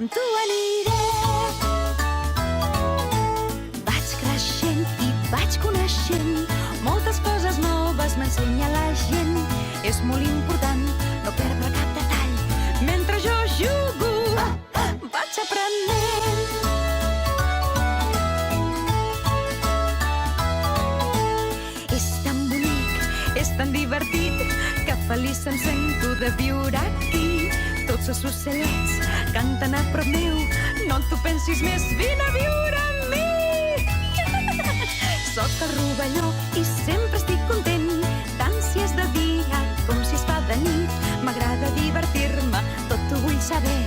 amb tu aniré. Vaig creixent i vaig coneixent moltes coses noves, m'ensenya la gent. És molt important no perdre cap detall. Mentre jo jugo, vaig aprenent. És tan bonic, és tan divertit, que feliç em sento de viure aquí. Tots els ocellets canten a prop meu, no t'ho pensis més, vine a viure amb mi. Soc el rovelló i sempre estic content, tant si és de dia com si es fa de nit. M'agrada divertir-me, tot ho vull saber,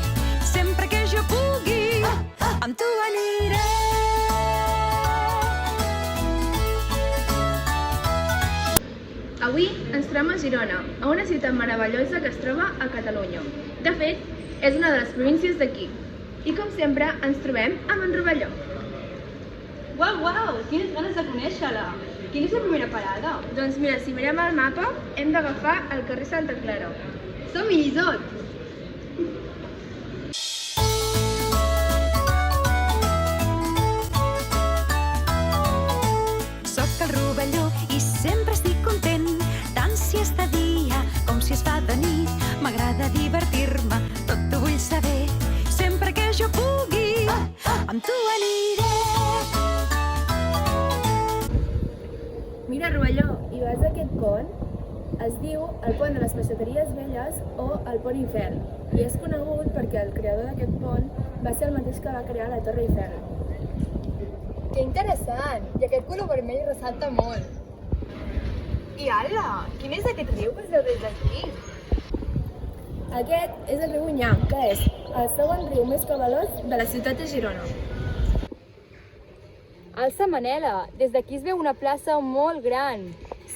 sempre que jo pugui, amb tu aniré. Avui ens trobem a Girona, a una ciutat meravellosa que es troba a Catalunya. De fet, és una de les províncies d'aquí. I com sempre, ens trobem amb en Rovelló. Uau! Quines ganes de conèixer-la! Quina és la primera parada? Doncs mira, si mirem el mapa, hem d'agafar el carrer Santa Clara. Som-hi, Isot! Soc el rovelló i sempre estic content, tant si és de dia com si es fa de nit. M'agrada divertir-me, tot ho vull saber, sempre que jo pugui, amb tu aniré. Mira, Rovelló, i veus aquest pont? Es diu el pont de les Peixateries Velles o el pont Eiffel. I és conegut perquè el creador d'aquest pont va ser el mateix que va crear la Torre Eiffel. Que interessant! I aquest color vermell ressalta molt. I ala! Quin és aquest riu que es veu des d'aquí? Aquest és el riu Onyar, que és el segon riu més cabalós de la ciutat de Girona. Alça Manela! Des d'aquí es veu una plaça molt gran.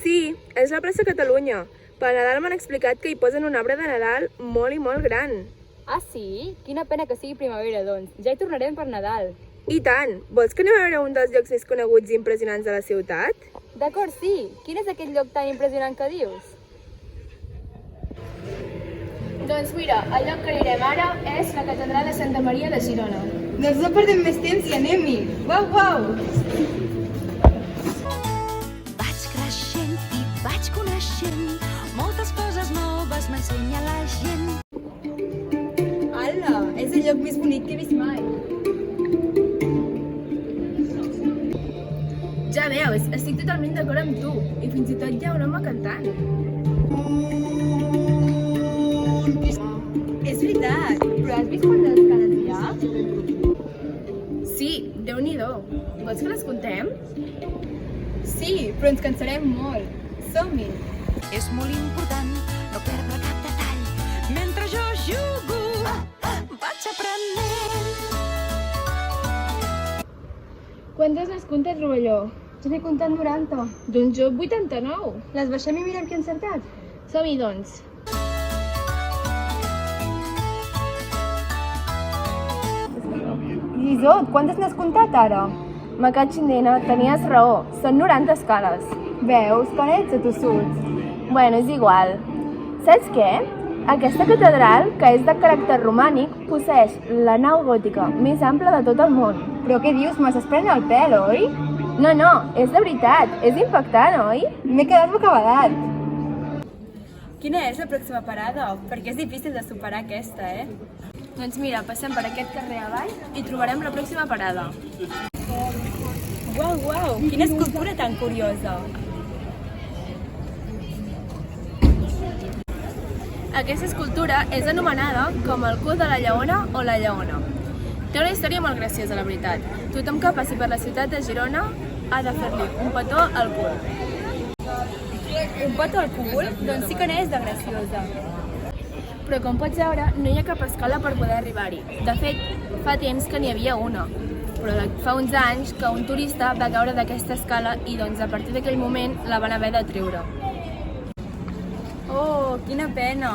Sí, és la plaça Catalunya. Per Nadal m'han explicat que hi posen un arbre de Nadal molt i molt gran. Ah, sí? Quina pena que sigui primavera, doncs. Ja hi tornarem per Nadal. I tant! Vols que anem a veure un dels llocs més coneguts i impressionants de la ciutat? D'acord, sí. Quin és aquest lloc tan impressionant que dius? Doncs mira, el lloc que anirem ara és la catedral de Santa Maria de Girona. Doncs no perdem més temps i anem-hi! Uau! Vaig creixent i vaig coneixent moltes coses noves, m'ensenya la gent. Ala! És el lloc més bonic que he vist mai. Ja veus, estic totalment d'acord amb tu. I fins i tot hi ha un home cantant. És veritat! Però has vist quantes escales hi ha? Sí, Déu-n'hi-do. Vols que les contem? Sí, però ens cansarem molt. Som-hi! És molt important no perdre cap detall. Mentre jo jugo, vaig aprenent. Quantes n'has comptat, Rovelló? Jo n'he comptat 90. Doncs jo 89. Les baixem i mirem qui ha encertat. Som-hi, doncs. Isot, quantes n'has comptat ara? Me caig, nena, tenies raó. Són 90 escales. Veus, que ets a tossuts. Bueno, és igual. Saps què? Aquesta catedral, que és de caràcter romànic, posseix la nau gòtica més ampla de tot el món. Però què dius? M'estàs prenent el pèl, oi? No, és de veritat. És impactant, oi? M'he quedat bocabadat. Quina és la pròxima parada? Perquè és difícil de superar aquesta, Doncs mira, passem per aquest carrer avall i trobarem la pròxima parada. Uau! Quina escultura tan curiosa! Aquesta escultura és anomenada com el cul de la lleona o la lleona. Té una història molt graciosa, la veritat. Tothom que passi per la ciutat de Girona ha de fer-li un petó al cul. Un petó al cul? Doncs sí que n'és de graciosa. Però com pots veure, no hi ha cap escala per poder arribar-hi. De fet, fa temps que n'hi havia una. Però fa uns anys que un turista va caure d'aquesta escala i doncs a partir d'aquell moment la van haver de treure. Oh, quina pena!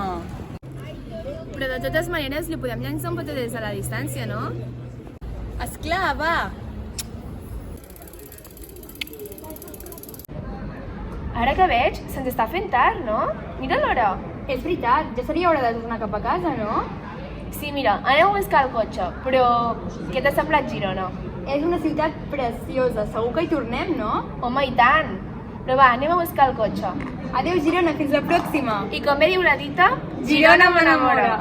Però de totes maneres li podem llançar un petó des de la distància, no? Esclar, va! Ara que veig, se'ns està fent tard, no? Mira l'hora. És veritat, ja seria hora de tornar cap a casa, no? Sí, mira, anem a buscar el cotxe, però què t'ha semblat Girona? És una ciutat preciosa, segur que hi tornem, no? Home, i tant! Però va, anem a buscar el cotxe. Adéu, Girona, fins la pròxima! I com bé diu la dita, Girona m'enamora!